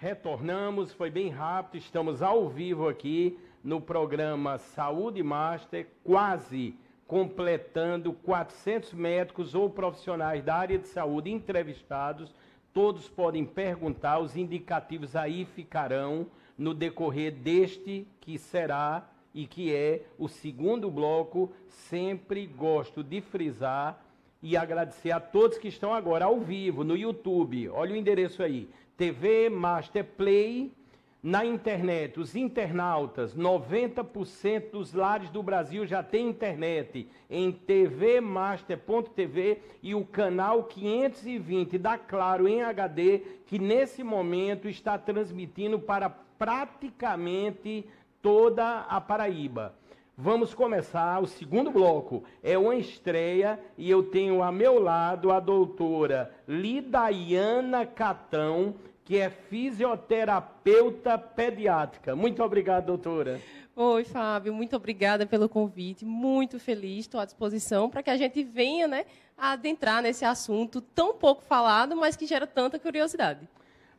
Retornamos, foi bem rápido, estamos ao vivo aqui no programa Saúde Master, quase completando 400 médicos ou profissionais da área de saúde entrevistados. Todos podem perguntar, os indicativos aí ficarão no decorrer deste que será e que é o segundo bloco. Sempre gosto de frisar e agradecer a todos que estão agora ao vivo no YouTube. Olha o endereço aí, TV Master Play. Na internet, os internautas, 90% dos lares do Brasil já tem internet em tvmaster.tv e o canal 520 da Claro em HD, que nesse momento está transmitindo para praticamente toda a Paraíba. Vamos começar o segundo bloco. É uma estreia e eu tenho a meu lado a doutora Lidaiana Catão, que é fisioterapeuta pediátrica. Muito obrigado, doutora. Oi, Fábio, muito obrigada pelo convite, muito feliz, estou à disposição para que a gente venha, adentrar nesse assunto tão pouco falado, mas que gera tanta curiosidade.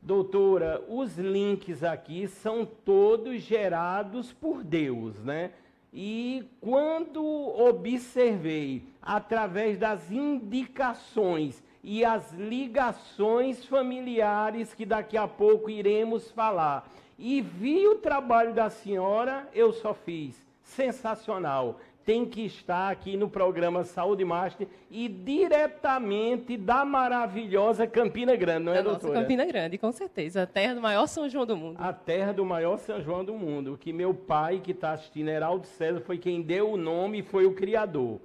Doutora, os links aqui são todos gerados por Deus, né? E quando observei, através das indicações e as ligações familiares que daqui a pouco iremos falar, e vi o trabalho da senhora, eu só fiz. Sensacional. Tem que estar aqui no programa Saúde Master e diretamente da maravilhosa Campina Grande, não é, doutora? Nossa, Campina Grande, com certeza. A terra do maior São João do mundo. A terra do maior São João do mundo. Que meu pai, que está assistindo, Heraldo César, foi quem deu o nome e foi o criador.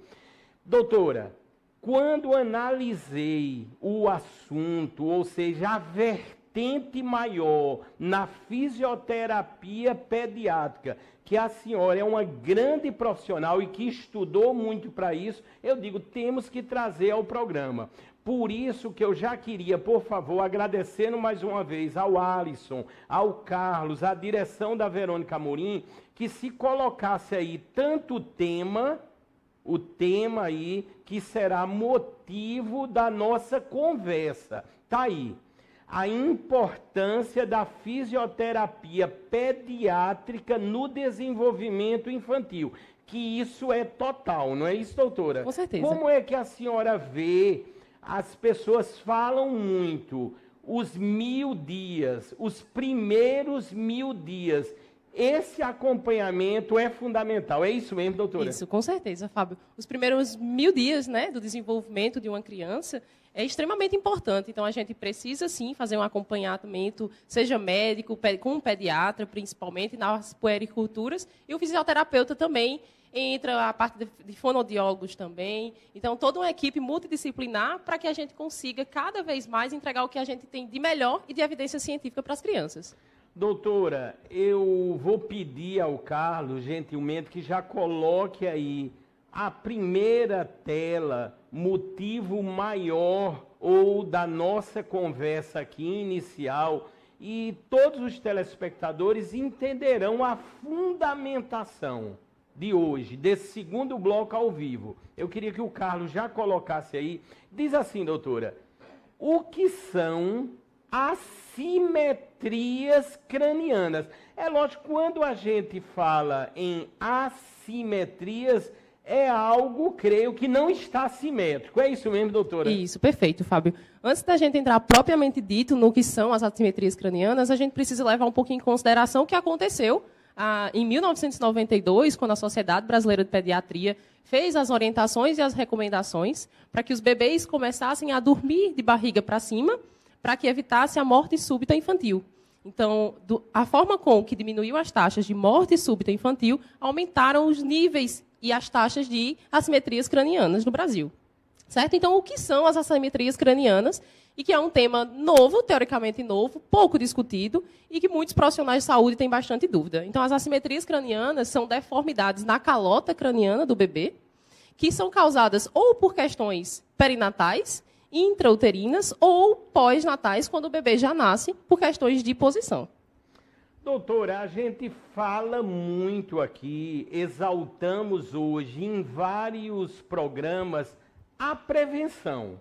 Doutora, quando analisei o assunto, ou seja, a vertente maior na fisioterapia pediátrica, que a senhora é uma grande profissional e que estudou muito para isso, eu digo, temos que trazer ao programa. Por isso que eu já queria, por favor, agradecendo mais uma vez ao Alisson, ao Carlos, à direção da Verônica Amorim, que se colocasse aí tanto o tema aí que será motivo da nossa conversa. Tá aí. A importância da fisioterapia pediátrica no desenvolvimento infantil. Que isso é total, não é isso, doutora? Com certeza. Como é que a senhora vê, as pessoas falam muito, os 1000 dias, os primeiros 1000 dias, esse acompanhamento é fundamental. É isso mesmo, doutora? Isso, com certeza, Fábio. Os primeiros 1000 dias, do desenvolvimento de uma criança é extremamente importante. Então, a gente precisa, sim, fazer um acompanhamento, seja médico, com um pediatra, principalmente, nas puericulturas, e o fisioterapeuta também, entra a parte de fonoaudiólogos também. Então, toda uma equipe multidisciplinar para que a gente consiga, cada vez mais, entregar o que a gente tem de melhor e de evidência científica para as crianças. Doutora, eu vou pedir ao Carlos, gentilmente, que já coloque aí a primeira tela, motivo maior ou da nossa conversa aqui inicial, e todos os telespectadores entenderão a fundamentação de hoje, desse segundo bloco ao vivo. Eu queria que o Carlos já colocasse aí. Diz assim, doutora, o que são assimetrias cranianas? É lógico, quando a gente fala em assimetrias, é algo, creio, que não está simétrico. É isso mesmo, doutora? Isso, perfeito, Fábio. Antes da gente entrar propriamente dito no que são as assimetrias cranianas, a gente precisa levar um pouquinho em consideração o que aconteceu em 1992, quando a Sociedade Brasileira de Pediatria fez as orientações e as recomendações para que os bebês começassem a dormir de barriga para cima, para que evitasse a morte súbita infantil. Então, a forma com que diminuiu as taxas de morte súbita infantil, aumentaram os níveis e as taxas de assimetrias cranianas no Brasil. Certo? Então, o que são as assimetrias cranianas? E que é um tema novo, teoricamente novo, pouco discutido, e que muitos profissionais de saúde têm bastante dúvida. Então, as assimetrias cranianas são deformidades na calota craniana do bebê, que são causadas ou por questões perinatais, intrauterinas, ou pós-natais, quando o bebê já nasce, por questões de posição. Doutora, a gente fala muito aqui, exaltamos hoje em vários programas a prevenção.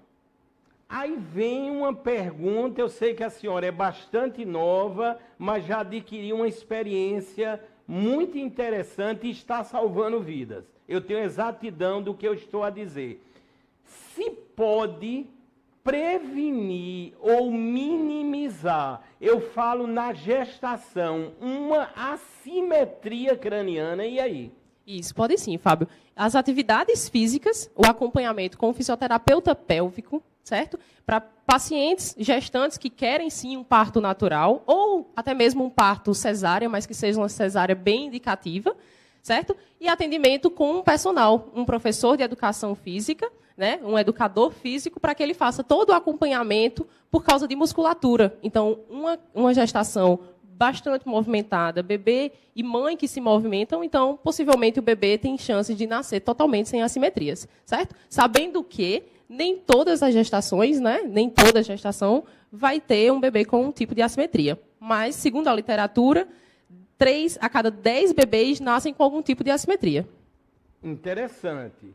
Aí vem uma pergunta, eu sei que a senhora é bastante nova, mas já adquiriu uma experiência muito interessante e está salvando vidas. Eu tenho exatidão do que eu estou a dizer. Se pode prevenir ou minimizar, eu falo na gestação, uma assimetria craniana, e aí? Isso, pode sim, Fábio. As atividades físicas, o acompanhamento com o fisioterapeuta pélvico, certo? Para pacientes gestantes que querem sim um parto natural, ou até mesmo um parto cesárea, mas que seja uma cesárea bem indicativa, certo? E atendimento com um personal, um professor de educação física, né? Um educador físico, para que ele faça todo o acompanhamento por causa de musculatura. Então, uma gestação bastante movimentada, bebê e mãe que se movimentam, então, possivelmente, o bebê tem chance de nascer totalmente sem assimetrias, certo? Sabendo que nem todas as gestações, né, nem toda gestação vai ter um bebê com um tipo de assimetria. Mas, segundo a literatura, 3 a cada 10 bebês nascem com algum tipo de assimetria. Interessante.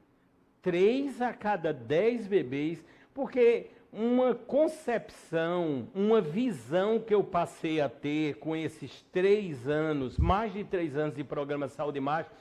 3 a cada 10 bebês, porque uma concepção, uma visão que eu passei a ter com esses 3 anos, mais de 3 anos de programa Saúde Mágica,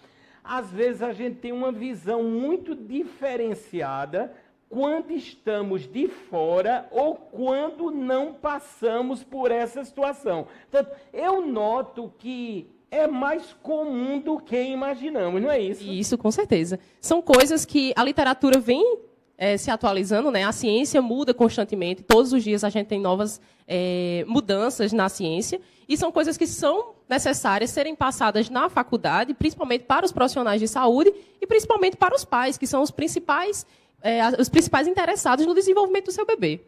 às vezes a gente tem uma visão muito diferenciada quando estamos de fora ou quando não passamos por essa situação. Portanto, eu noto que é mais comum do que imaginamos, não é isso? Isso, com certeza. São coisas que a literatura vem se atualizando, né? A ciência muda constantemente. Todos os dias a gente tem novas mudanças na ciência. E são coisas que são necessárias serem passadas na faculdade, principalmente para os profissionais de saúde e principalmente para os pais, que são os principais interessados no desenvolvimento do seu bebê.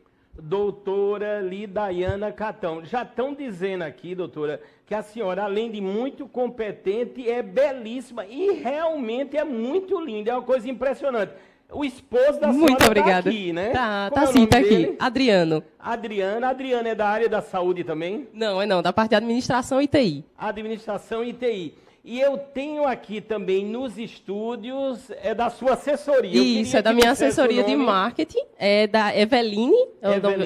Doutora Lidaiana Catão, já estão dizendo aqui, doutora, que a senhora, além de muito competente, é belíssima e realmente é muito linda, é uma coisa impressionante. O esposo da senhora está aqui, né? Tá sim, está aqui. Adriano. Adriano é da área da saúde também? Não, da parte de administração e TI. Administração e TI. E eu tenho aqui também nos estúdios, da sua assessoria. Isso, é da minha assessoria de marketing, é da Eveline.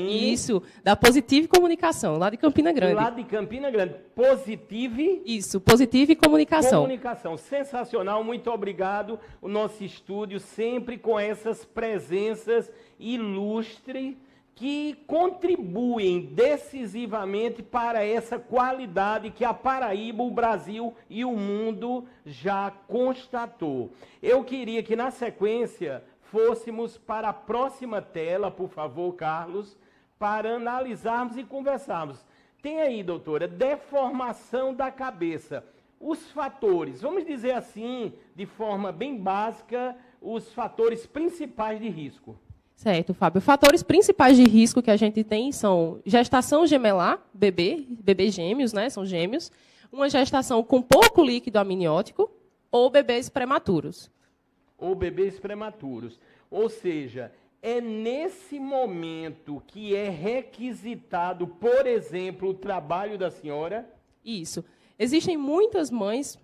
Isso, da Positive Comunicação, lá de Campina Grande. Lá de Campina Grande. Positive? Isso, Positive Comunicação. Comunicação, sensacional, muito obrigado. O nosso estúdio sempre com essas presenças ilustres, que contribuem decisivamente para essa qualidade que a Paraíba, o Brasil e o mundo já constatou. Eu queria que, na sequência, fôssemos para a próxima tela, por favor, Carlos, para analisarmos e conversarmos. Tem aí, doutora, deformação da cabeça. Os fatores, vamos dizer assim, de forma bem básica, os fatores principais de risco. Certo, Fábio. Fatores principais de risco que a gente tem são gestação gemelar, bebê gêmeos, né? São gêmeos. Uma gestação com pouco líquido amniótico ou bebês prematuros. Ou seja, é nesse momento que é requisitado, por exemplo, o trabalho da senhora? Isso. Existem muitas mães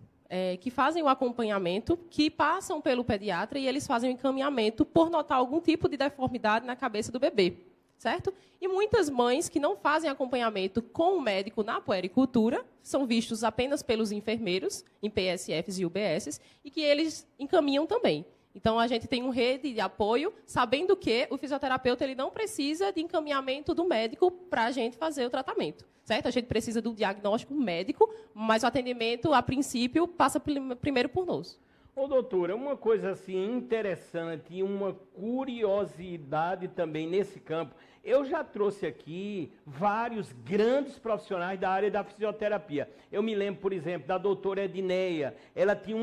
que fazem o acompanhamento, que passam pelo pediatra e eles fazem o encaminhamento por notar algum tipo de deformidade na cabeça do bebê, certo? E muitas mães que não fazem acompanhamento com o médico na puericultura são vistos apenas pelos enfermeiros, em PSFs e UBSs, e que eles encaminham também. Então, a gente tem uma rede de apoio, sabendo que o fisioterapeuta ele não precisa de encaminhamento do médico para a gente fazer o tratamento. Certo? A gente precisa do diagnóstico médico, mas o atendimento, a princípio, passa primeiro por nós. Ô, doutora, uma coisa assim interessante e uma curiosidade também nesse campo. Eu já trouxe aqui vários grandes profissionais da área da fisioterapia. Eu me lembro, por exemplo, da doutora Edneia. Ela tem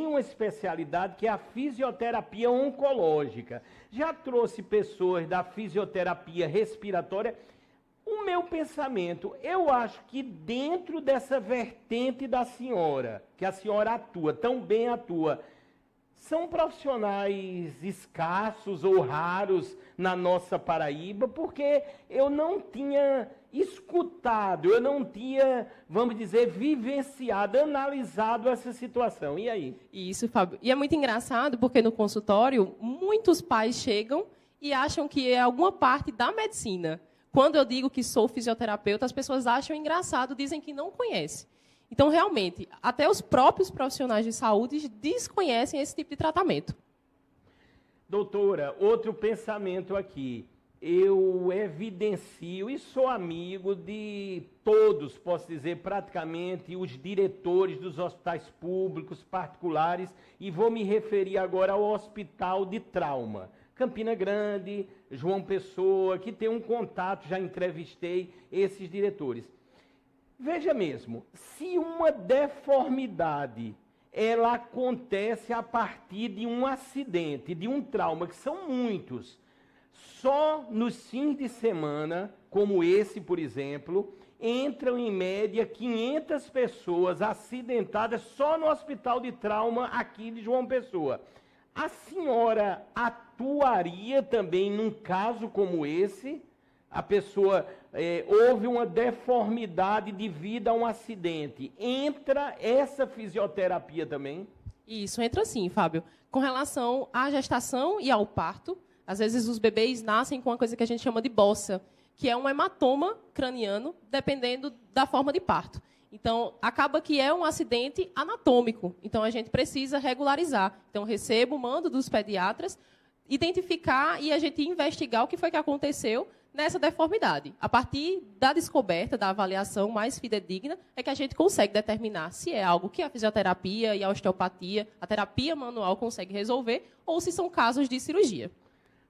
uma especialidade que é a fisioterapia oncológica. Já trouxe pessoas da fisioterapia respiratória. O meu pensamento, eu acho que dentro dessa vertente da senhora, que a senhora atua, tão bem atua, são profissionais escassos ou raros na nossa Paraíba, porque eu não tinha escutado, eu não tinha, vamos dizer, vivenciado, analisado essa situação. E aí? Isso, Fábio. E é muito engraçado, porque no consultório, muitos pais chegam e acham que é alguma parte da medicina. Quando eu digo que sou fisioterapeuta, as pessoas acham engraçado, dizem que não conhecem. Então, realmente, até os próprios profissionais de saúde desconhecem esse tipo de tratamento. Doutora, outro pensamento aqui. Eu evidencio e sou amigo de todos, posso dizer, praticamente, os diretores dos hospitais públicos, particulares, e vou me referir agora ao Hospital de Trauma. Campina Grande, João Pessoa, que tem um contato, já entrevistei esses diretores. Veja mesmo, se uma deformidade ela acontece a partir de um acidente, de um trauma, que são muitos, só nos fins de semana, como esse, por exemplo, entram em média 500 pessoas acidentadas só no hospital de trauma aqui de João Pessoa. A senhora atuaria também num caso como esse? A pessoa houve uma deformidade devido a um acidente. Entra essa fisioterapia também? Isso, entra sim, Fábio. Com relação à gestação e ao parto, às vezes os bebês nascem com uma coisa que a gente chama de bossa, que é um hematoma craniano, dependendo da forma de parto. Então, acaba que é um acidente anatômico. Então, a gente precisa regularizar. Então, recebo o mando dos pediatras, identificar e a gente investigar o que foi que aconteceu nessa deformidade. A partir da descoberta, da avaliação mais fidedigna, é que a gente consegue determinar se é algo que a fisioterapia e a osteopatia, a terapia manual consegue resolver, ou se são casos de cirurgia.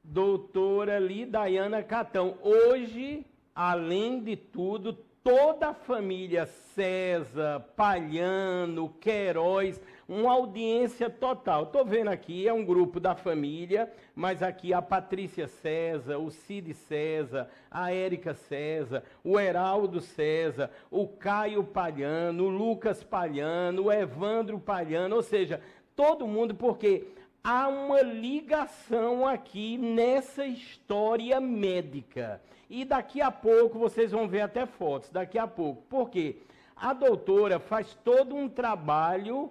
Doutora Lidaiana Catão, hoje, além de tudo, toda a família César, Palhano, Queiroz, uma audiência total. Estou vendo aqui, é um grupo da família, mas aqui a Patrícia César, o Cid César, a Érica César, o Heraldo César, o Caio Palhano, o Lucas Palhano, o Evandro Palhano, ou seja, todo mundo, porque há uma ligação aqui nessa história médica. E daqui a pouco, vocês vão ver até fotos, daqui a pouco. Por quê? A doutora faz todo um trabalho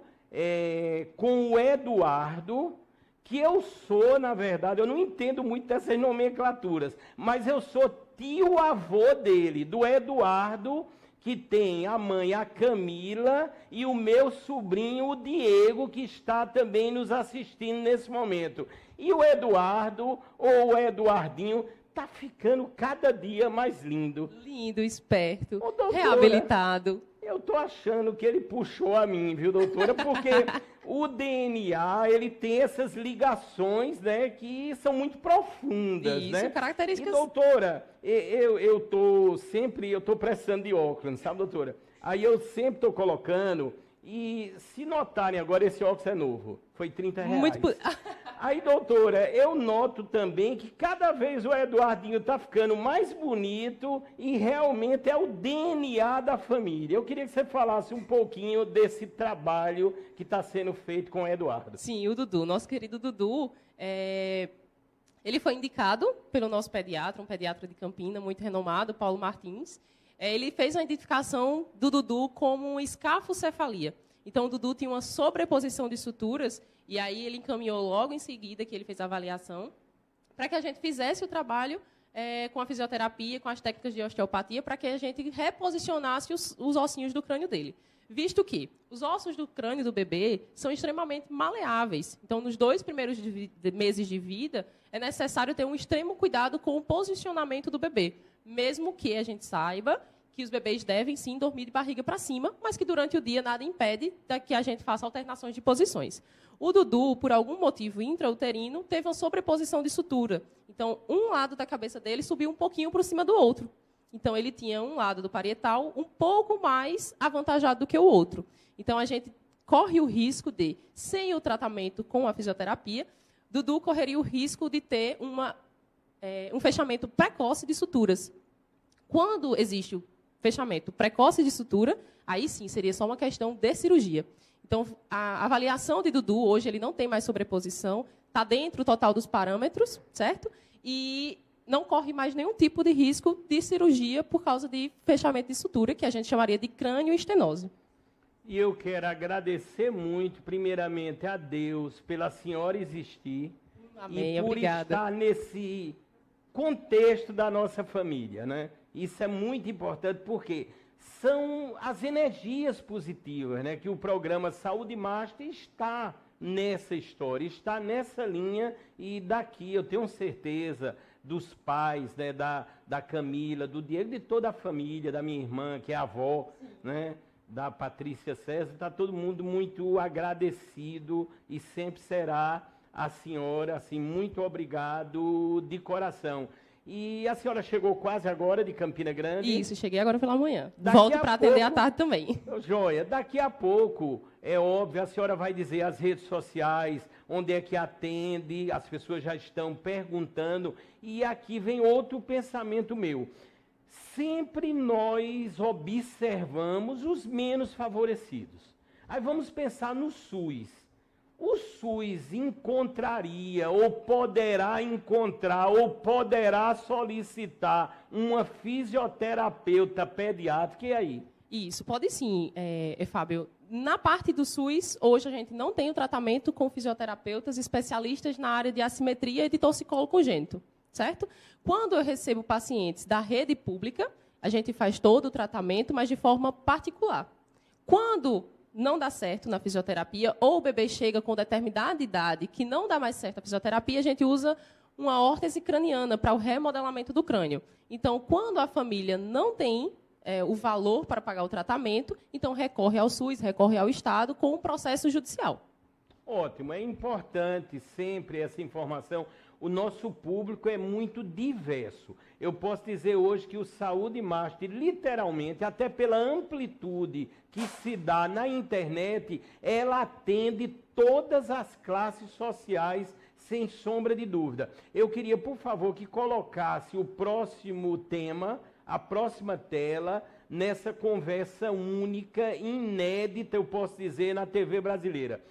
com o Eduardo, que eu sou, na verdade, eu não entendo muito dessas nomenclaturas, mas eu sou tio-avô dele, do Eduardo, que tem a mãe, a Camila, e o meu sobrinho, o Diego, que está também nos assistindo nesse momento. E o Eduardo, ou o Eduardinho, está ficando cada dia mais lindo. Lindo, esperto, Ô, doutora, reabilitado. Eu estou achando que ele puxou a mim, viu, doutora? Porque o DNA, ele tem essas ligações, né, que são muito profundas, Isso, né? características... E, doutora, eu estou precisando de óculos, sabe, doutora? Aí eu sempre estou colocando, e se notarem agora, esse óculos é novo, foi R$30. Muito... Aí, doutora, eu noto também que cada vez o Eduardinho está ficando mais bonito e realmente é o DNA da família. Eu queria que você falasse um pouquinho desse trabalho que está sendo feito com o Eduardo. Sim, o Dudu, nosso querido Dudu, ele foi indicado pelo nosso pediatra, um pediatra de Campina, muito renomado, Paulo Martins. Ele fez a identificação do Dudu como escafocefalia. Então, o Dudu tinha uma sobreposição de suturas, e aí ele encaminhou logo em seguida, que ele fez a avaliação, para que a gente fizesse o trabalho com a fisioterapia, com as técnicas de osteopatia, para que a gente reposicionasse os ossinhos do crânio dele. Visto que os ossos do crânio do bebê são extremamente maleáveis. Então, nos 2 primeiros meses de vida, é necessário ter um extremo cuidado com o posicionamento do bebê. Mesmo que a gente saiba que os bebês devem, sim, dormir de barriga para cima, mas que durante o dia nada impede que a gente faça alternações de posições. O Dudu, por algum motivo intrauterino, teve uma sobreposição de sutura. Então, um lado da cabeça dele subiu um pouquinho por cima do outro. Então, ele tinha um lado do parietal um pouco mais avantajado do que o outro. Então, a gente corre o risco de, sem o tratamento com a fisioterapia, Dudu correria o risco de ter um fechamento precoce de suturas. Quando existe o fechamento precoce de sutura, aí sim seria só uma questão de cirurgia. Então, a avaliação de Dudu, hoje, ele não tem mais sobreposição, está dentro total dos parâmetros, certo? E não corre mais nenhum tipo de risco de cirurgia por causa de fechamento de sutura, que a gente chamaria de crânioestenose. E eu quero agradecer muito, primeiramente, a Deus pela senhora existir Amém, e por obrigada. estar nesse contexto da nossa família, né? Isso é muito importante porque são as energias positivas, né? Que o programa Saúde Master está nessa história, está nessa linha, e daqui eu tenho certeza dos pais, né? Da Camila, do Diego, de toda a família, da minha irmã, que é a avó, né? Da Patrícia César, está todo mundo muito agradecido e sempre será a senhora, assim, muito obrigado de coração. E a senhora chegou quase agora de Campina Grande? Isso, cheguei agora pela manhã. Daqui Volto a para atender à pouco- tarde também. Joia, daqui a pouco, é óbvio, a senhora vai dizer as redes sociais, onde é que atende, as pessoas já estão perguntando, e aqui vem outro pensamento meu. Sempre nós observamos os menos favorecidos. Aí vamos pensar no SUS. O SUS encontraria, ou poderá encontrar, ou poderá solicitar uma fisioterapeuta pediátrica, e aí? Isso, pode sim, Fábio. Na parte do SUS, hoje a gente não tem o tratamento com fisioterapeutas especialistas na área de assimetria e de torcicolo congênito, certo? Quando eu recebo pacientes da rede pública, a gente faz todo o tratamento, mas de forma particular. Quando não dá certo na fisioterapia, ou o bebê chega com determinada idade que não dá mais certo a fisioterapia, a gente usa uma órtese craniana para o remodelamento do crânio. Então, quando a família não tem o valor para pagar o tratamento, então recorre ao SUS, recorre ao Estado com o processo judicial. Ótimo, é importante sempre essa informação. O nosso público é muito diverso. Eu posso dizer hoje que o Saúde Master, literalmente, até pela amplitude que se dá na internet, ela atende todas as classes sociais, sem sombra de dúvida. Eu queria, por favor, que colocasse o próximo tema, a próxima tela, nessa conversa única, inédita, eu posso dizer, na TV brasileira.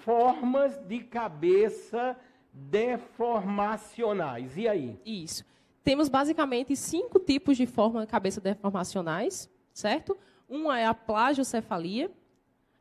Formas de cabeça deformacionais. E aí? Isso. Temos basicamente 5 tipos de forma de cabeça deformacionais, certo? Uma é a plagiocefalia,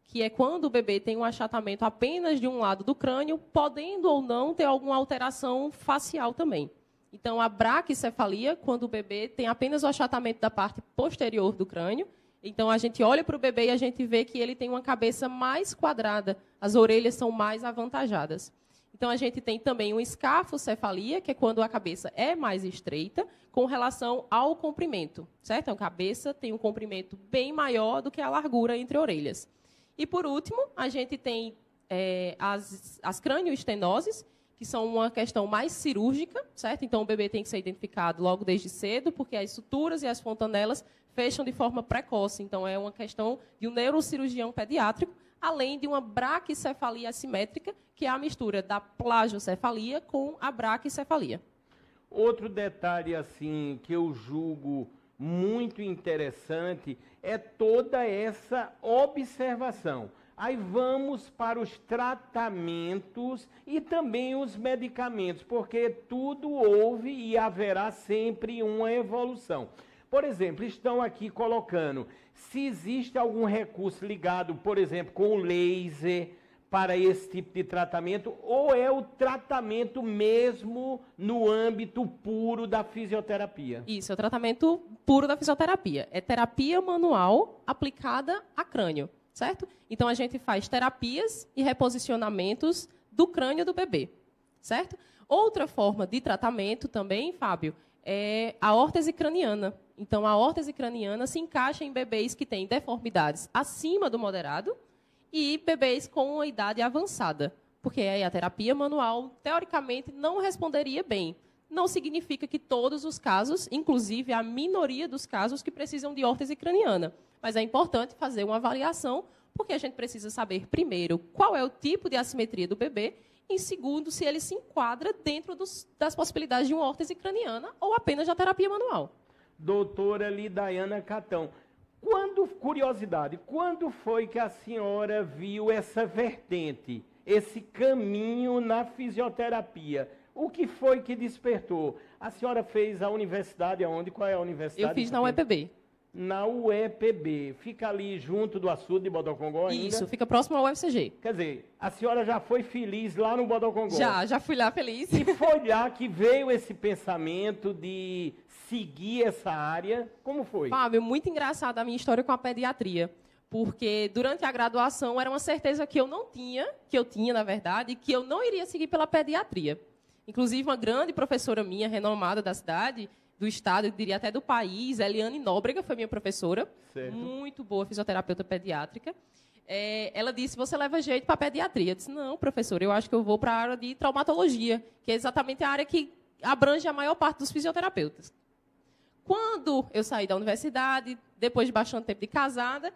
que é quando o bebê tem um achatamento apenas de um lado do crânio, podendo ou não ter alguma alteração facial também. Então, a braquicefalia, quando o bebê tem apenas o achatamento da parte posterior do crânio. Então, a gente olha para o bebê e a gente vê que ele tem uma cabeça mais quadrada, as orelhas são mais avantajadas. Então, a gente tem também uma escafocefalia, que é quando a cabeça é mais estreita, com relação ao comprimento, certo? A cabeça tem um comprimento bem maior do que a largura entre orelhas. E, por último, a gente tem as cranioestenoses, que são uma questão mais cirúrgica, certo? Então, o bebê tem que ser identificado logo desde cedo, porque as suturas e as fontanelas fecham de forma precoce. Então, é uma questão de um neurocirurgião pediátrico, além de uma braquicefalia assimétrica, que é a mistura da plagiocefalia com a braquicefalia. Outro detalhe assim que eu julgo muito interessante é toda essa observação. Aí vamos para os tratamentos e também os medicamentos, porque tudo houve e haverá sempre uma evolução. Por exemplo, estão aqui colocando se existe algum recurso ligado, por exemplo, com o laser para esse tipo de tratamento, ou é o tratamento mesmo no âmbito puro da fisioterapia? Isso, é o tratamento puro da fisioterapia. É terapia manual aplicada a crânio, certo? Então, a gente faz terapias e reposicionamentos do crânio do bebê, certo? Outra forma de tratamento também, Fábio, é a órtese craniana. Então, a órtese craniana se encaixa em bebês que têm deformidades acima do moderado e bebês com uma idade avançada, porque aí a terapia manual, teoricamente, não responderia bem. Não significa que todos os casos, inclusive a minoria dos casos, que precisam de órtese craniana. Mas é importante fazer uma avaliação, porque a gente precisa saber, primeiro, qual é o tipo de assimetria do bebê, e, segundo, se ele se enquadra dentro das possibilidades de uma órtese craniana ou apenas da terapia manual. Doutora Lidaiana Catão, curiosidade, quando foi que a senhora viu essa vertente, esse caminho na fisioterapia? O que foi que despertou? A senhora fez a universidade aonde? Qual é a universidade? Eu fiz na UEPB. na UEPB. Fica ali junto do açude de Bodocongó ainda? Isso, fica próximo ao UFCG. Quer dizer, a senhora já foi feliz lá no Bodocongó? Já fui lá feliz. E foi lá que veio esse pensamento de seguir essa área? Como foi? Fábio, muito engraçada a minha história com a pediatria. Porque durante a graduação era uma certeza que eu não tinha, que eu tinha, na verdade, que eu não iria seguir pela pediatria. Inclusive, uma grande professora minha, renomada da cidade, do estado, eu diria até do país, Eliane Nóbrega, foi minha professora. Certo. Muito boa fisioterapeuta pediátrica. Ela disse, você leva jeito para a pediatria. Eu disse, não, professora, eu acho que eu vou para a área de traumatologia, que é exatamente a área que abrange a maior parte dos fisioterapeutas. Quando eu saí da universidade, depois de bastante tempo de casada,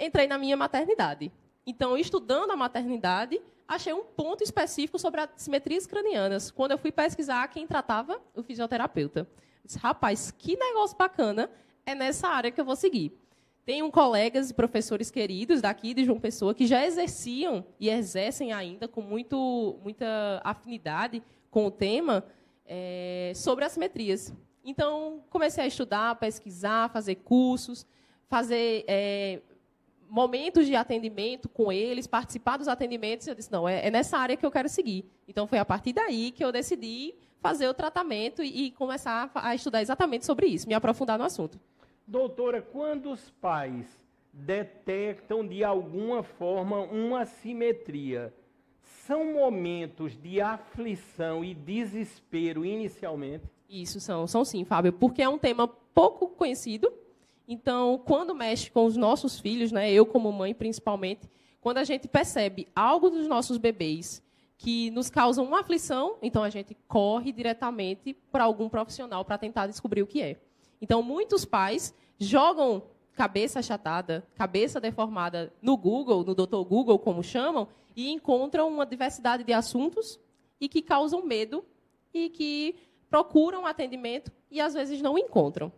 entrei na minha maternidade. Então, estudando a maternidade, achei um ponto específico sobre as simetrias cranianas. Quando eu fui pesquisar quem tratava, o fisioterapeuta. Eu disse, rapaz, que negócio bacana, é nessa área que eu vou seguir. Tenho colegas e professores queridos daqui de João Pessoa que já exerciam e exercem ainda com muita afinidade com o tema sobre as simetrias. Então, comecei a estudar, pesquisar, fazer cursos, fazer momentos de atendimento com eles, participar dos atendimentos. Eu disse, não, é nessa área que eu quero seguir. Então, foi a partir daí que eu decidi fazer o tratamento e começar a estudar exatamente sobre isso, me aprofundar no assunto. Doutora, quando os pais detectam de alguma forma uma assimetria, são momentos de aflição e desespero inicialmente? Isso, são sim, Fábio, porque é um tema pouco conhecido. Então, quando mexe com os nossos filhos, né, eu como mãe principalmente, quando a gente percebe algo dos nossos bebês que nos causa uma aflição, então a gente corre diretamente para algum profissional para tentar descobrir o que é. Então, muitos pais jogam cabeça achatada, cabeça deformada no Google, no Dr. Google, como chamam, e encontram uma diversidade de assuntos e que causam medo e que procuram atendimento e, às vezes, não encontram.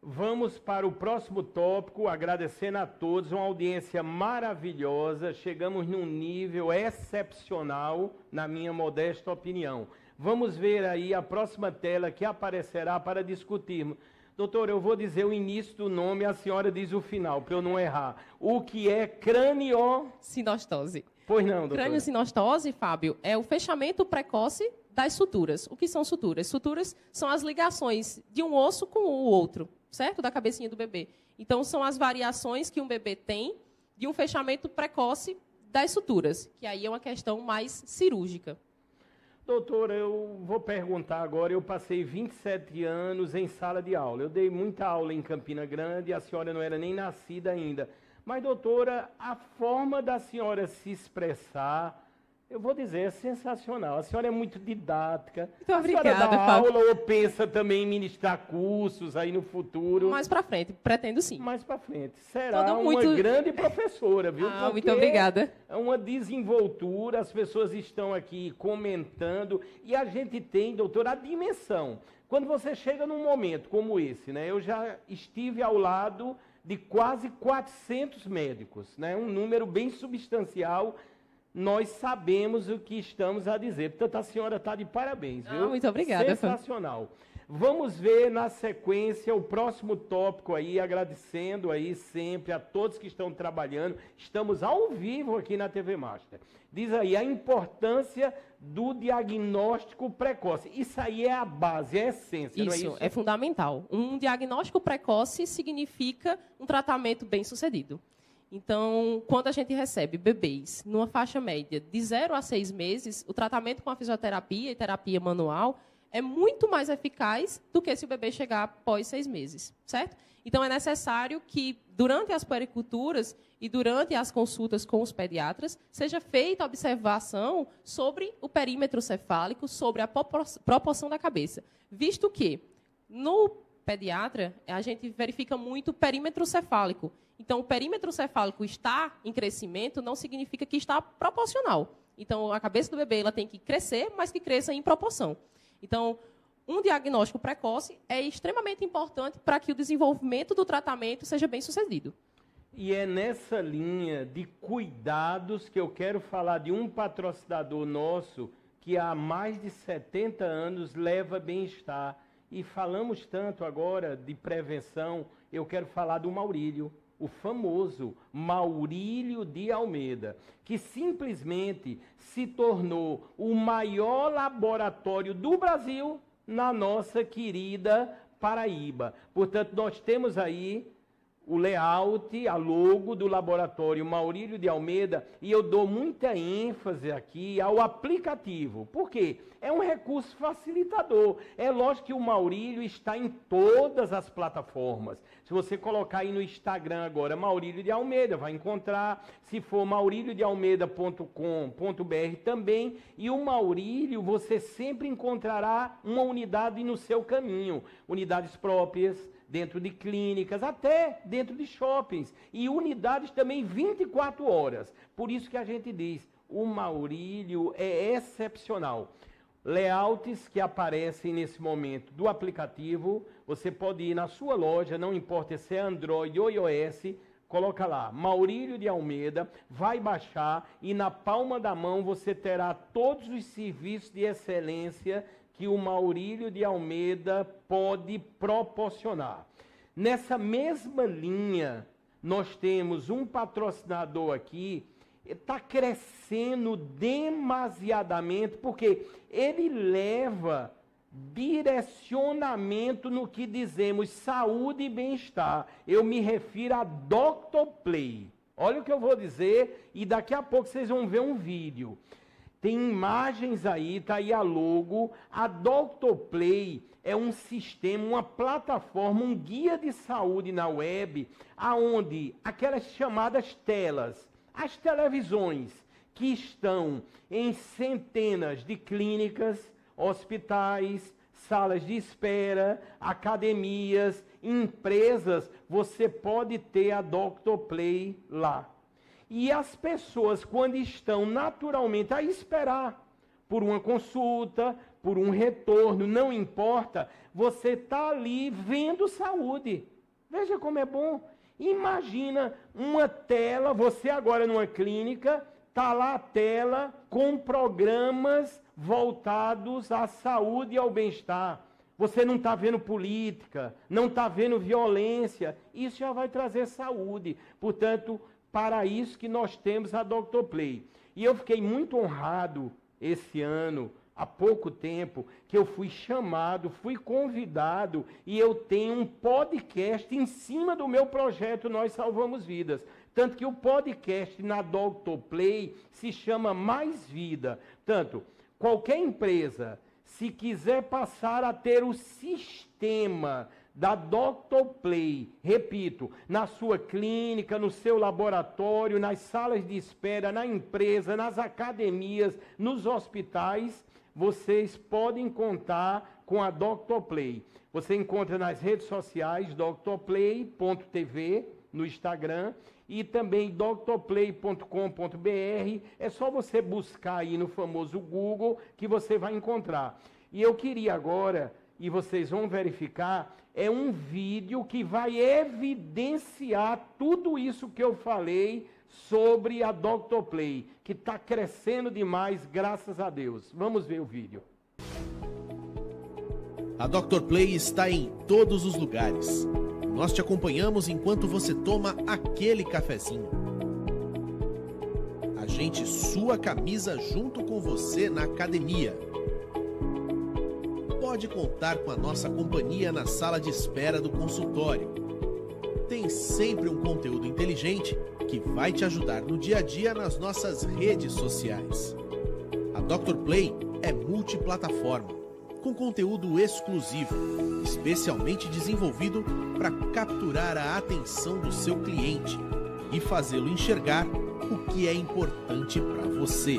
Vamos para o próximo tópico, agradecendo a todos, uma audiência maravilhosa, chegamos num nível excepcional, na minha modesta opinião. Vamos ver aí a próxima tela que aparecerá para discutirmos. Doutor, eu vou dizer o início do nome, a senhora diz o final, para eu não errar. O que é Sinostose. Pois não, doutora. Craniosinostose, Fábio, é o fechamento precoce das suturas. O que são suturas? Suturas são as ligações de um osso com o outro, certo? Da cabecinha do bebê. Então, são as variações que um bebê tem de um fechamento precoce das suturas, que aí é uma questão mais cirúrgica. Doutora, eu vou perguntar agora, eu passei 27 anos em sala de aula. Eu dei muita aula em Campina Grande, a senhora não era nem nascida ainda. Mas, doutora, a forma da senhora se expressar, eu vou dizer, é sensacional. A senhora é muito didática. Muito obrigada, a senhora dá Fábio. aula ou pensa também em ministrar cursos aí no futuro? Mais para frente, pretendo sim. Mais para frente. Será Muito... uma grande professora, viu? Ah, muito obrigada. É uma desenvoltura, as pessoas estão aqui comentando e a gente tem, doutora, a dimensão. Quando você chega num momento como esse, né? Eu já estive ao lado de quase 400 médicos, né? Um número bem substancial. Nós sabemos o que estamos a dizer. Portanto, a senhora está de parabéns, viu? Muito obrigada. Sensacional. Vamos ver na sequência o próximo tópico aí, agradecendo aí sempre a todos que estão trabalhando. Estamos ao vivo aqui na TV Master. Diz aí a importância do diagnóstico precoce. Isso aí é a base, é a essência, não é isso? Isso, é fundamental. Um diagnóstico precoce significa um tratamento bem sucedido. Então, quando a gente recebe bebês numa faixa média de 0 a 6 meses, o tratamento com a fisioterapia e terapia manual é muito mais eficaz do que se o bebê chegar após 6 meses, certo? Então, é necessário que, durante as puericulturas e durante as consultas com os pediatras, seja feita a observação sobre o perímetro cefálico, sobre a proporção da cabeça, visto que, no pediatra, a gente verifica muito o perímetro cefálico. Então, o perímetro cefálico está em crescimento não significa que está proporcional. Então, a cabeça do bebê ela tem que crescer, mas que cresça em proporção. Então, um diagnóstico precoce é extremamente importante para que o desenvolvimento do tratamento seja bem sucedido. E é nessa linha de cuidados que eu quero falar de um patrocinador nosso que há mais de 70 anos leva bem-estar. E falamos tanto agora de prevenção, eu quero falar do Maurílio, o famoso Maurílio de Almeida, que simplesmente se tornou o maior laboratório do Brasil na nossa querida Paraíba. Portanto, nós temos aí o layout, a logo do laboratório Maurílio de Almeida, e eu dou muita ênfase aqui ao aplicativo. Por quê? É um recurso facilitador. É lógico que o Maurílio está em todas as plataformas. Se você colocar aí no Instagram agora, Maurílio de Almeida, vai encontrar. Se for mauriliodealmeida.com.br também. E o Maurílio, você sempre encontrará uma unidade no seu caminho. Unidades próprias, dentro de clínicas, até dentro de shoppings. E unidades também 24 horas. Por isso que a gente diz, o Maurílio é excepcional. Layouts que aparecem nesse momento do aplicativo, você pode ir na sua loja, não importa se é Android ou iOS, coloca lá, Maurílio de Almeida, vai baixar e na palma da mão você terá todos os serviços de excelência que o Maurílio de Almeida pode proporcionar. Nessa mesma linha, nós temos um patrocinador aqui, está crescendo demasiadamente, porque ele leva direcionamento no que dizemos saúde e bem-estar. Eu me refiro a Dr. Play. Olha o que eu vou dizer e daqui a pouco vocês vão ver um vídeo. Tem imagens aí, está aí a logo. A Dr. Play é um sistema, uma plataforma, um guia de saúde na web, aonde aquelas chamadas telas, as televisões que estão em centenas de clínicas, hospitais, salas de espera, academias, empresas, você pode ter a Dr. Play lá. E as pessoas, quando estão naturalmente a esperar por uma consulta, por um retorno, não importa, você está ali vendo saúde. Veja como é bom. Imagina uma tela, você agora numa clínica, está lá a tela com programas voltados à saúde e ao bem-estar. Você não está vendo política, não está vendo violência, isso já vai trazer saúde. Portanto, para isso que nós temos a Dr. Play. E eu fiquei muito honrado esse ano, há pouco tempo, que eu fui chamado, fui convidado, e eu tenho um podcast em cima do meu projeto Nós Salvamos Vidas. Tanto que o podcast na Dr. Play se chama Mais Vida. Tanto, qualquer empresa, se quiser passar a ter o sistema da Dr. Play, repito, na sua clínica, no seu laboratório, nas salas de espera, na empresa, nas academias, nos hospitais, vocês podem contar com a Dr. Play. Você encontra nas redes sociais drplay.tv no Instagram e também drplay.com.br. É só você buscar aí no famoso Google que você vai encontrar. E eu queria agora, e vocês vão verificar, é um vídeo que vai evidenciar tudo isso que eu falei sobre a Dr. Play, que está crescendo demais, graças a Deus. Vamos ver o vídeo. A Dr. Play está em todos os lugares. Nós te acompanhamos enquanto você toma aquele cafezinho. A gente sua camisa junto com você na academia. Pode contar com a nossa companhia na sala de espera do consultório. Tem sempre um conteúdo inteligente que vai te ajudar no dia a dia nas nossas redes sociais. A Dr. Play é multiplataforma, com conteúdo exclusivo, especialmente desenvolvido para capturar a atenção do seu cliente e fazê-lo enxergar o que é importante para você.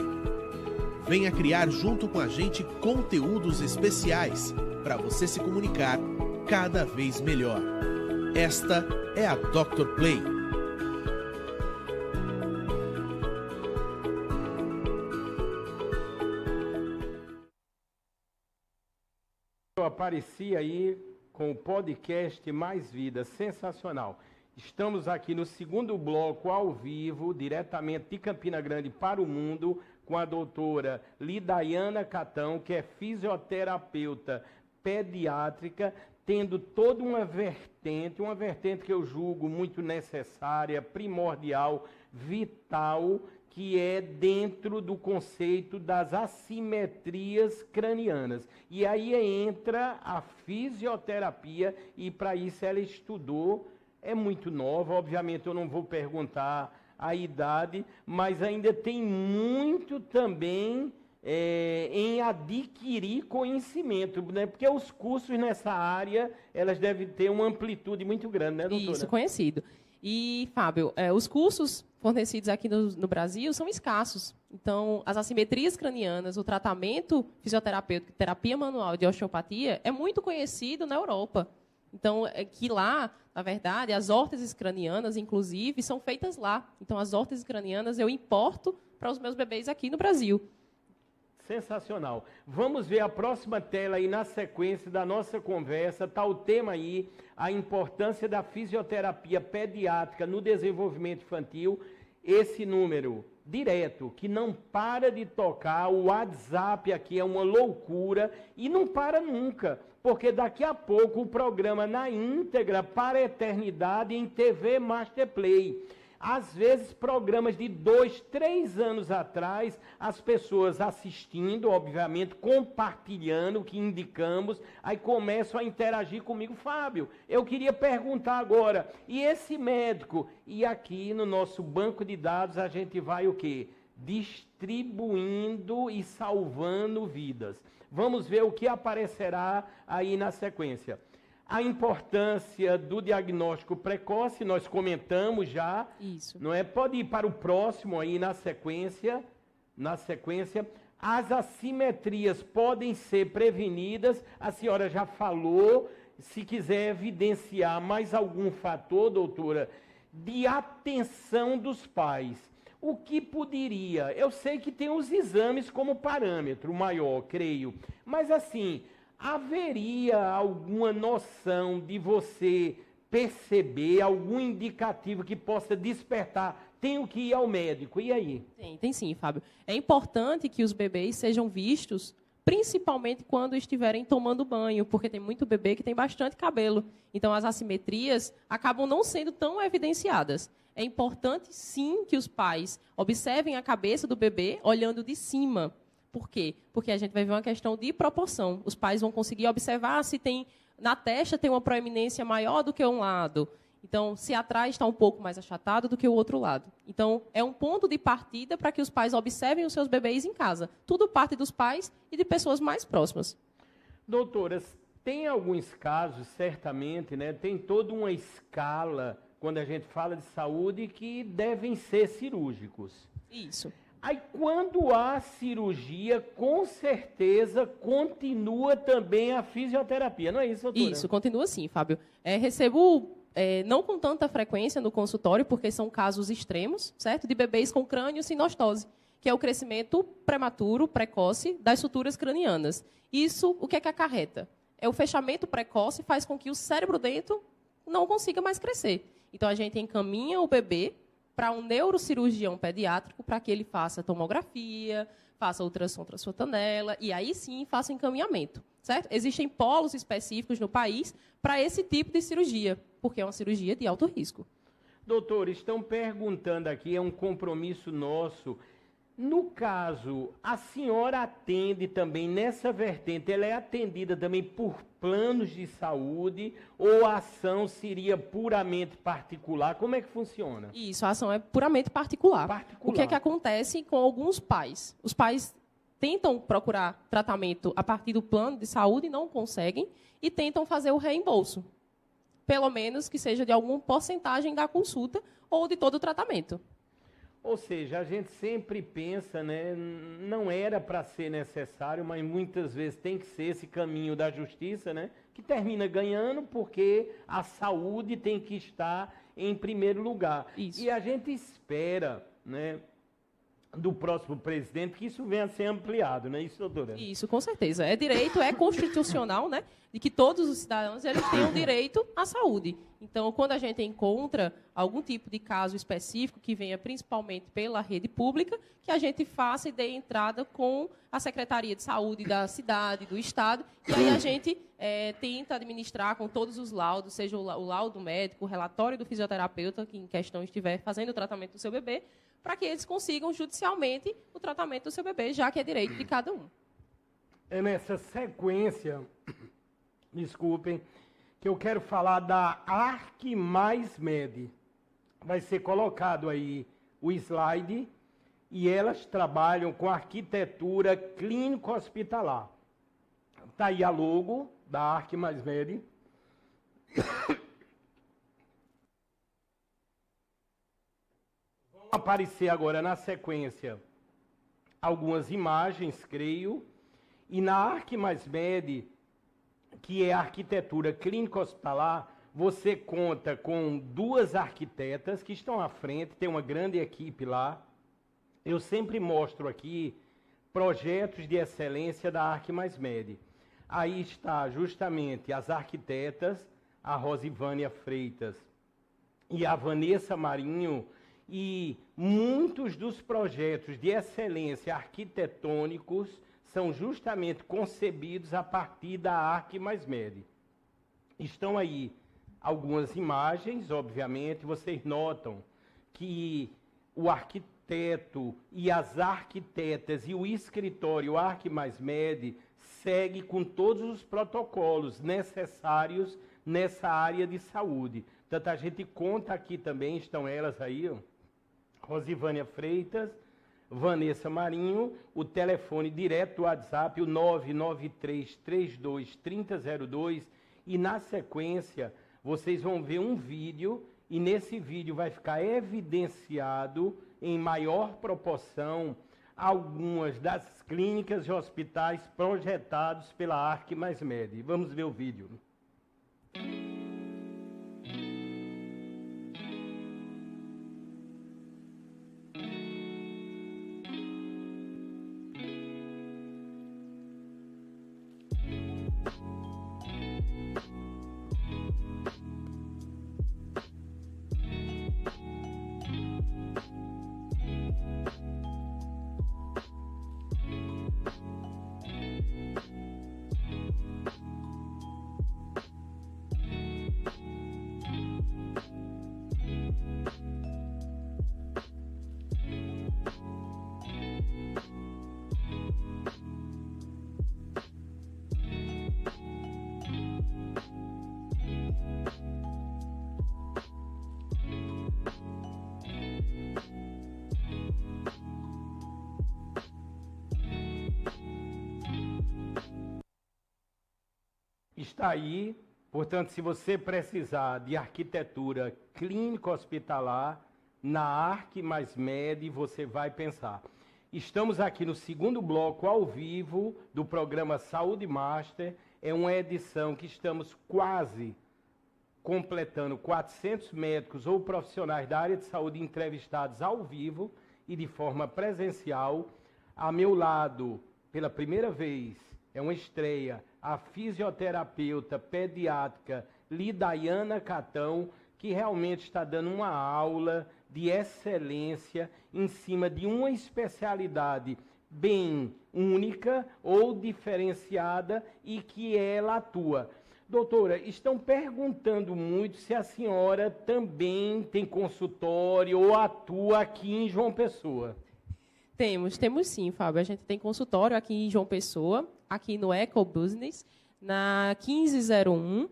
Venha criar junto com a gente conteúdos especiais para você se comunicar cada vez melhor. Esta é a Dr. Play. Eu apareci aí com o podcast Mais Vida, sensacional. Estamos aqui no segundo bloco ao vivo, diretamente de Campina Grande para o mundo, com a doutora Lidaiana Catão, que é fisioterapeuta pediátrica, tendo toda uma vertente que eu julgo muito necessária, primordial, vital, que é dentro do conceito das assimetrias cranianas. E aí entra a fisioterapia, e para isso ela estudou, é muito nova, obviamente eu não vou perguntar a idade, mas ainda tem muito também em adquirir conhecimento, né? Porque os cursos nessa área, elas devem ter uma amplitude muito grande, né, doutora? Isso, conhecido. E, Fábio, os cursos fornecidos aqui no Brasil são escassos. Então, as assimetrias cranianas, o tratamento fisioterapêutico, terapia manual de osteopatia, é muito conhecido na Europa. Então, que lá, na verdade, as órteses cranianas, inclusive, são feitas lá. Então, as órteses cranianas eu importo para os meus bebês aqui no Brasil. Sensacional. Vamos ver a próxima tela aí na sequência da nossa conversa. Está o tema aí, a importância da fisioterapia pediátrica no desenvolvimento infantil. Esse número direto, que não para de tocar, o WhatsApp aqui é uma loucura e não para nunca, porque daqui a pouco o programa na íntegra para a eternidade em TV Masterplay. Às vezes, programas de 2, 3 anos atrás, as pessoas assistindo, obviamente, compartilhando o que indicamos, aí começam a interagir comigo. Fábio, eu queria perguntar agora, e esse médico? E aqui no nosso banco de dados a gente vai o quê? Distribuindo e salvando vidas. Vamos ver o que aparecerá aí na sequência. A importância do diagnóstico precoce, nós comentamos já. Isso. Não é? Pode ir para o próximo aí na sequência. As assimetrias podem ser prevenidas. A senhora já falou. Se quiser evidenciar mais algum fator, doutora, de atenção dos pais. O que poderia? Eu sei que tem os exames como parâmetro maior, creio. Mas assim, haveria alguma noção de você perceber, algum indicativo que possa despertar? Tenho que ir ao médico, e aí? Tem sim, Fábio. É importante que os bebês sejam vistos, principalmente quando estiverem tomando banho, porque tem muito bebê que tem bastante cabelo. Então, as assimetrias acabam não sendo tão evidenciadas. É importante, sim, que os pais observem a cabeça do bebê olhando de cima. Por quê? Porque a gente vai ver uma questão de proporção. Os pais vão conseguir observar se tem na testa tem uma proeminência maior do que um lado. Então, se atrás está um pouco mais achatado do que o outro lado. Então, é um ponto de partida para que os pais observem os seus bebês em casa. Tudo parte dos pais e de pessoas mais próximas. Doutoras, tem alguns casos, certamente, né? Tem toda uma escala, quando a gente fala de saúde, que devem ser cirúrgicos. Isso. Aí, quando há cirurgia, com certeza, continua também a fisioterapia, não é isso, doutora? Isso, continua sim, Fábio. Recebo, não com tanta frequência no consultório, porque são casos extremos, certo? De bebês com crânio sinostose, que é o crescimento prematuro, precoce, das suturas cranianas. Isso, o que é que acarreta? O fechamento precoce faz com que o cérebro dentro não consiga mais crescer. Então, a gente encaminha o bebê para um neurocirurgião pediátrico para que ele faça tomografia, faça ultrassom transfotanela e aí sim faça encaminhamento, certo? Existem polos específicos no país para esse tipo de cirurgia, porque é uma cirurgia de alto risco. Doutor, estão perguntando aqui, é um compromisso nosso. No caso, a senhora atende também nessa vertente, ela é atendida também por planos de saúde ou a ação seria puramente particular? Como é que funciona? Isso, a ação é puramente particular. O que é que acontece com alguns pais? Os pais tentam procurar tratamento a partir do plano de saúde e não conseguem e tentam fazer o reembolso. Pelo menos que seja de alguma porcentagem da consulta ou de todo o tratamento. Ou seja, a gente sempre pensa, né, não era para ser necessário, mas muitas vezes tem que ser esse caminho da justiça, né, que termina ganhando porque a saúde tem que estar em primeiro lugar. Isso. E a gente espera, né, do próximo presidente que isso venha a ser ampliado, não é isso, doutora? Isso, com certeza. É direito, é constitucional, né, de que todos os cidadãos eles tenham direito à saúde. Então, quando a gente encontra algum tipo de caso específico que venha principalmente pela rede pública, que a gente faça e dê entrada com a Secretaria de Saúde da cidade, do estado, e aí a gente tenta administrar com todos os laudos, seja o laudo médico, o relatório do fisioterapeuta que em questão estiver fazendo o tratamento do seu bebê, para que eles consigam judicialmente o tratamento do seu bebê, já que é direito de cada um. É nessa sequência, desculpem, que eu quero falar da ArcMaisMed. Vai ser colocado aí o slide, e elas trabalham com arquitetura clínico-hospitalar. Está aí a logo da ArcMaisMed. Vão aparecer agora na sequência algumas imagens, creio, e na ArcMaisMed, que é a arquitetura clínico-hospitalar, você conta com 2 arquitetas que estão à frente, tem uma grande equipe lá. Eu sempre mostro aqui projetos de excelência da ArcMaisMed. Aí está justamente as arquitetas, a Rosivânia Freitas e a Vanessa Marinho, e muitos dos projetos de excelência arquitetônicos são justamente concebidos a partir da ArcMaisMed. Estão aí algumas imagens, obviamente, vocês notam que o arquiteto e as arquitetas e o escritório ArcMaisMed segue com todos os protocolos necessários nessa área de saúde. Portanto, a gente conta aqui também, estão elas aí, ó, Rosivânia Freitas, Vanessa Marinho, o telefone direto do WhatsApp, o 993323002, e na sequência vocês vão ver um vídeo, e nesse vídeo vai ficar evidenciado em maior proporção algumas das clínicas e hospitais projetados pela ArcMaisMed. Vamos ver o vídeo. Está aí, portanto, se você precisar de arquitetura clínico-hospitalar, na ArcMaisMed você vai pensar. Estamos aqui no segundo bloco ao vivo do programa Saúde Master. É uma edição que estamos quase completando 400 médicos ou profissionais da área de saúde entrevistados ao vivo e de forma presencial. A meu lado, pela primeira vez, é uma estreia, a fisioterapeuta pediátrica Lidaiana Catão, que realmente está dando uma aula de excelência em cima de uma especialidade bem única ou diferenciada e que ela atua. Doutora, estão perguntando muito se a senhora também tem consultório ou atua aqui em João Pessoa. Temos sim, Fábio. A gente tem consultório aqui em João Pessoa, aqui no Eco Business, na 1501.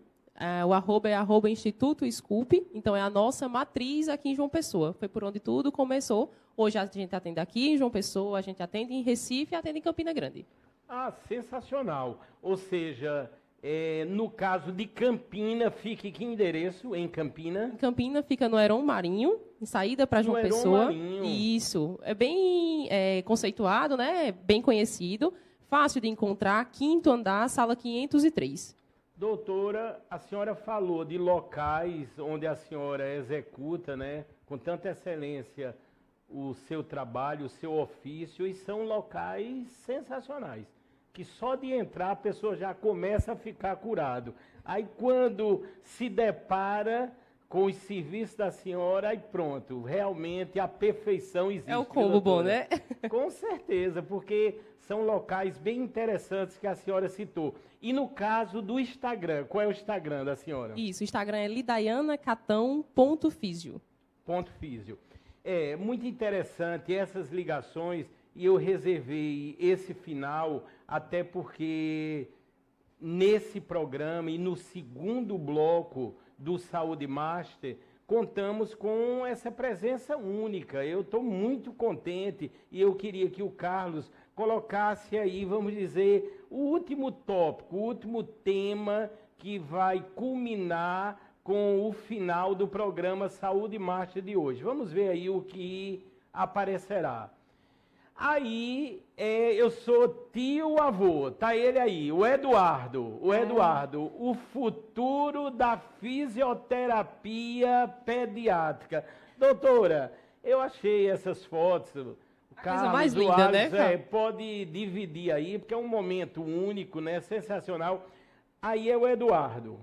O arroba é Instituto Scoop, então é a nossa matriz aqui em João Pessoa. Foi por onde tudo começou. Hoje a gente atende aqui em João Pessoa, a gente atende em Recife e atende em Campina Grande. Ah, sensacional. Ou seja, no caso de Campina, fica em que endereço em Campina? Em Campina fica no Heron Marinho, em saída para João Pessoa. Marinho. Isso. É bem conceituado, né? Bem conhecido, fácil de encontrar, 5º andar, sala 503. Doutora, a senhora falou de locais onde a senhora executa, né, com tanta excelência o seu trabalho, o seu ofício, e são locais sensacionais, que só de entrar a pessoa já começa a ficar curado. Aí quando se depara com os serviços da senhora e pronto. Realmente a perfeição existe. É o combo bom, né? Com certeza, porque são locais bem interessantes que a senhora citou. E no caso do Instagram, qual é o Instagram da senhora? Isso, o Instagram é lidaianacatão.físio. Ponto físio. É muito interessante essas ligações e eu reservei esse final até porque nesse programa e no segundo bloco do Saúde Master, contamos com essa presença única. Eu estou muito contente e eu queria que o Carlos colocasse aí, vamos dizer, o último tópico, o último tema que vai culminar com o final do programa Saúde Master de hoje. Vamos ver aí o que aparecerá. Aí, eu sou tio-avô, tá ele aí, o Eduardo, o futuro da fisioterapia pediátrica. Doutora, eu achei essas fotos, o coisa mais linda, né? Pode dividir aí, porque é um momento único, né, sensacional. Aí é o Eduardo.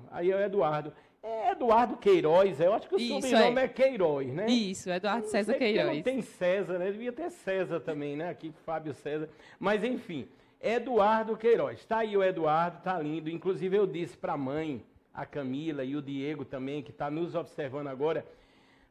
É Eduardo Queiroz, eu acho que o sobrenome é Queiroz, né? Isso, Eduardo César Queiroz. Não tem César, né? Devia ter César também, né? Aqui, Fábio César. Mas, enfim, Eduardo Queiroz. Está aí o Eduardo, está lindo. Inclusive, eu disse para a mãe, a Camila e o Diego também, que está nos observando agora.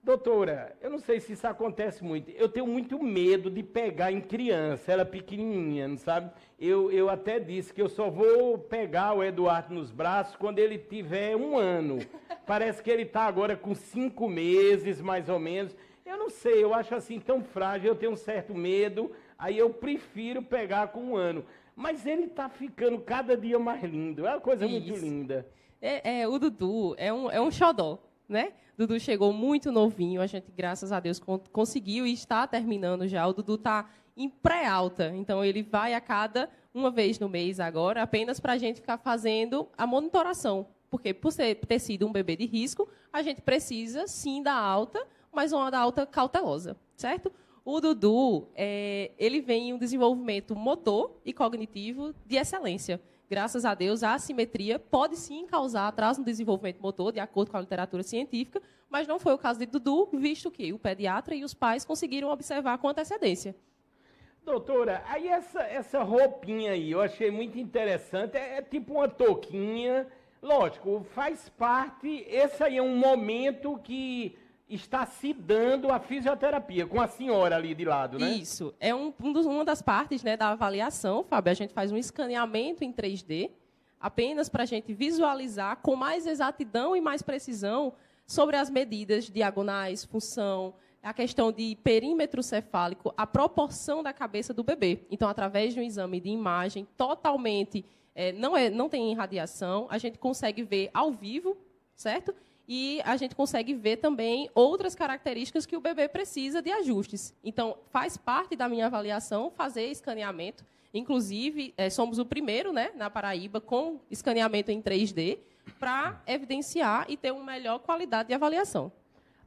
Doutora, eu não sei se isso acontece muito. Eu tenho muito medo de pegar em criança, ela pequenininha, não sabe? Eu até disse que eu só vou pegar o Eduardo nos braços quando ele tiver 1 ano. Parece que ele está agora com 5 meses, mais ou menos. Eu não sei, eu acho assim tão frágil, eu tenho um certo medo, aí eu prefiro pegar com 1 ano. Mas ele está ficando cada dia mais lindo, é uma coisa muito linda. O Dudu é um xodó, né? Dudu chegou muito novinho, a gente, graças a Deus, conseguiu e está terminando já. O Dudu está em pré-alta, então ele vai a cada 1 vez no mês agora, apenas para a gente ficar fazendo a monitoração. Porque, por ter sido um bebê de risco, a gente precisa, sim, da alta, mas uma da alta cautelosa, certo? O Dudu, ele vem em um desenvolvimento motor e cognitivo de excelência. Graças a Deus, a assimetria pode sim causar atraso no desenvolvimento motor, de acordo com a literatura científica, mas não foi o caso de Dudu, visto que o pediatra e os pais conseguiram observar com antecedência. Doutora, aí essa roupinha aí, eu achei muito interessante, é tipo uma touquinha, lógico, faz parte, esse aí é um momento que está se dando a fisioterapia, com a senhora ali de lado, né? Isso. É uma das partes, né, da avaliação, Fábio. A gente faz um escaneamento em 3D, apenas para a gente visualizar com mais exatidão e mais precisão sobre as medidas diagonais, função, a questão de perímetro cefálico, a proporção da cabeça do bebê. Então, através de um exame de imagem totalmente, não tem radiação, a gente consegue ver ao vivo, certo? E a gente consegue ver também outras características que o bebê precisa de ajustes. Então, faz parte da minha avaliação fazer escaneamento. Inclusive, somos o primeiro, né, na Paraíba com escaneamento em 3D para evidenciar e ter uma melhor qualidade de avaliação.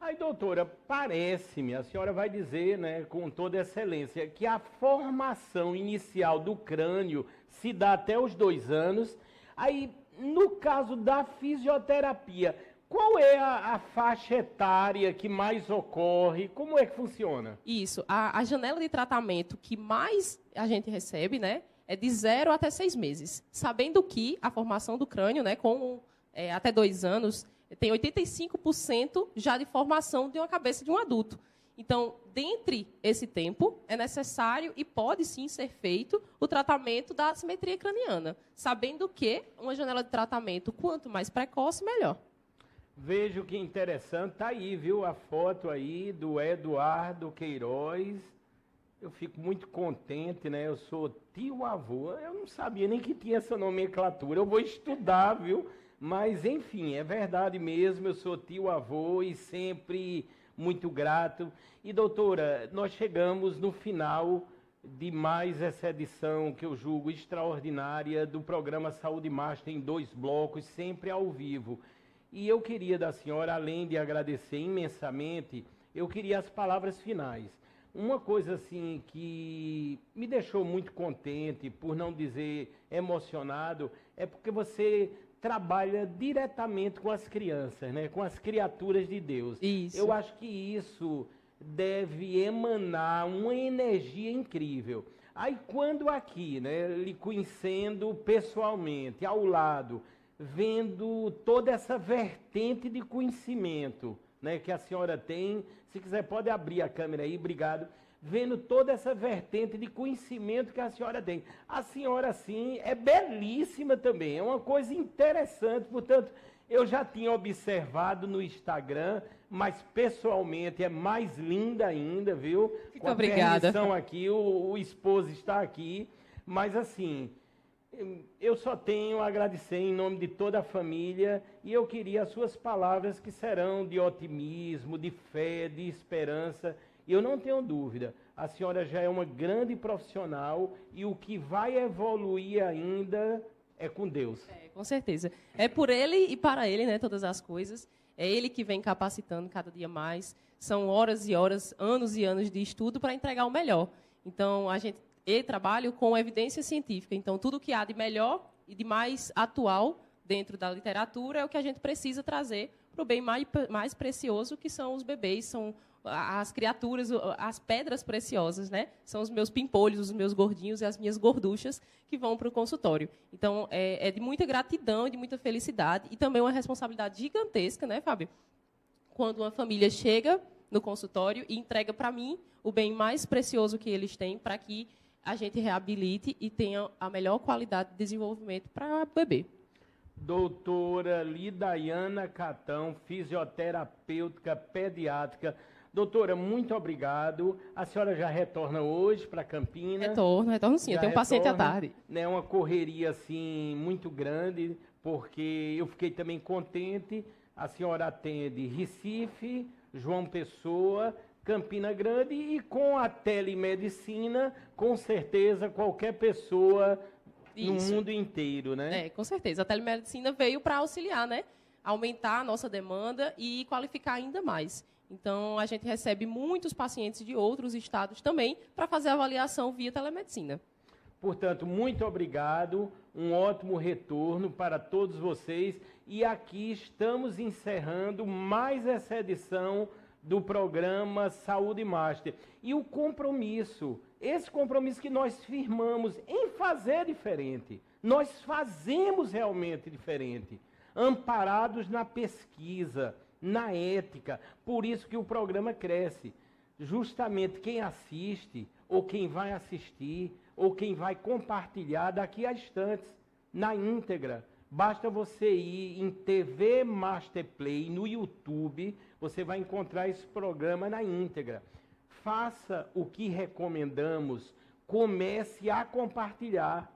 Aí, doutora, parece-me, a senhora vai dizer, né, com toda excelência, que a formação inicial do crânio se dá até os 2 anos. Aí, no caso da fisioterapia, qual é a faixa etária que mais ocorre? Como é que funciona? Isso. A janela de tratamento que mais a gente recebe, né, é de 0 até 6 meses. Sabendo que a formação do crânio, né, com até 2 anos, tem 85% já de formação de uma cabeça de um adulto. Então, dentre esse tempo, é necessário e pode sim ser feito o tratamento da assimetria craniana, sabendo que uma janela de tratamento, quanto mais precoce, melhor. Vejo que interessante, tá aí, viu, a foto aí do Eduardo Queiroz. Eu fico muito contente, né? Eu sou tio-avô, eu não sabia nem que tinha essa nomenclatura, eu vou estudar, viu? Mas, enfim, é verdade mesmo, eu sou tio-avô e sempre muito grato. E, doutora, nós chegamos no final de mais essa edição que eu julgo extraordinária do programa Saúde Master em 2 blocos, sempre ao vivo. E eu queria da senhora, além de agradecer imensamente, eu queria as palavras finais. Uma coisa assim que me deixou muito contente, por não dizer emocionado, é porque você trabalha diretamente com as crianças, né? Com as criaturas de Deus. Isso. Eu acho que isso deve emanar uma energia incrível. Aí quando aqui, né, lhe conhecendo pessoalmente, ao lado, vendo toda essa vertente de conhecimento, né, que a senhora tem, se quiser pode abrir a câmera aí, obrigado, vendo toda essa vertente de conhecimento que a senhora tem. A senhora, sim, é belíssima também, é uma coisa interessante, portanto, eu já tinha observado no Instagram, mas pessoalmente é mais linda ainda, viu? Muito obrigada. Permissão aqui, o esposo está aqui, mas assim, eu só tenho a agradecer em nome de toda a família e eu queria as suas palavras que serão de otimismo, de fé, de esperança. E eu não tenho dúvida, a senhora já é uma grande profissional e o que vai evoluir ainda é com Deus. Com certeza. É por ele e para ele, né, todas as coisas. É ele que vem capacitando cada dia mais. São horas e horas, anos e anos de estudo para entregar o melhor. Então, eu trabalho com evidência científica. Então, tudo que há de melhor e de mais atual dentro da literatura é o que a gente precisa trazer para o bem mais precioso, que são os bebês, são as criaturas, as pedras preciosas, né? São os meus pimpolhos, os meus gordinhos e as minhas gorduchas que vão para o consultório. Então, é de muita gratidão, de muita felicidade e também uma responsabilidade gigantesca, né, Fábio? Quando uma família chega no consultório e entrega para mim o bem mais precioso que eles têm para que a gente reabilite e tenha a melhor qualidade de desenvolvimento para o bebê. Doutora Lidaiana Catão, fisioterapêutica pediátrica. Doutora, muito obrigado. A senhora já retorna hoje para Campinas? Retorno sim. Eu tenho um paciente à tarde. É uma correria assim muito grande, porque eu fiquei também contente. A senhora atende Recife, João Pessoa, Campina Grande e com a telemedicina, com certeza qualquer pessoa no mundo inteiro, né? Com certeza. A telemedicina veio para auxiliar, né? Aumentar a nossa demanda e qualificar ainda mais. Então, a gente recebe muitos pacientes de outros estados também para fazer a avaliação via telemedicina. Portanto, muito obrigado, um ótimo retorno para todos vocês. E aqui estamos encerrando mais essa edição do programa Saúde Master. E o compromisso, esse compromisso que nós firmamos em fazer diferente. Nós fazemos realmente diferente, amparados na pesquisa, na ética. Por isso que o programa cresce. Justamente quem assiste, ou quem vai assistir, ou quem vai compartilhar daqui a instantes, na íntegra. Basta você ir em TV Masterplay, no YouTube, você vai encontrar esse programa na íntegra. Faça o que recomendamos, comece a compartilhar.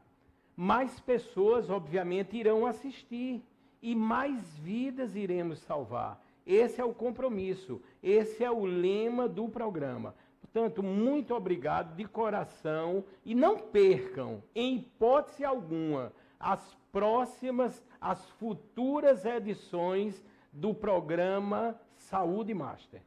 Mais pessoas, obviamente, irão assistir e mais vidas iremos salvar. Esse é o compromisso, esse é o lema do programa. Portanto, muito obrigado de coração e não percam, em hipótese alguma, as futuras edições do programa Saúde Master.